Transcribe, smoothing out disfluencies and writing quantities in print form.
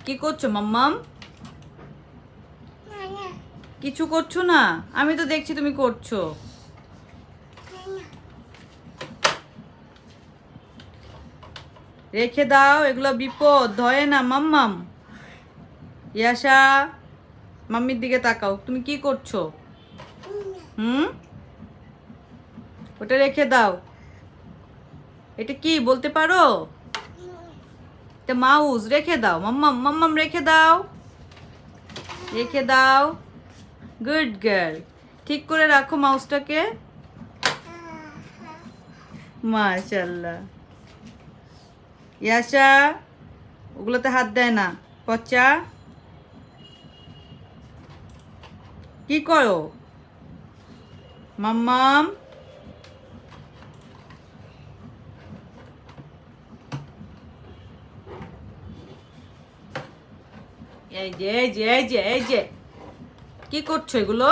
কি করছো মাম্মাম? কিছু করছো না? আমি তো দেখছি তুমি করছো। রেখে দাও, এগুলো বিপদ, ধরে না মাম্মাম। ইয়াশা, মাম্মির দিকে তাকাও, তুমি কি করছো? হুম, ওটা রেখে দাও। এটা কি বলতে পারো? এটা মাউস, রেখে দাও মাম্মাম, মাম্মাম রেখে দাও, রেখে দাও। Good girl. ঠিক করে রাখো মাউসটাকে। মাশাল্লাহ। ইয়াশা, ওগুলোতে হাত দেয় না। পচা, কি করো মাম্মাম? এই যে এই যে এই যে এই যে, কি করছো এগুলো?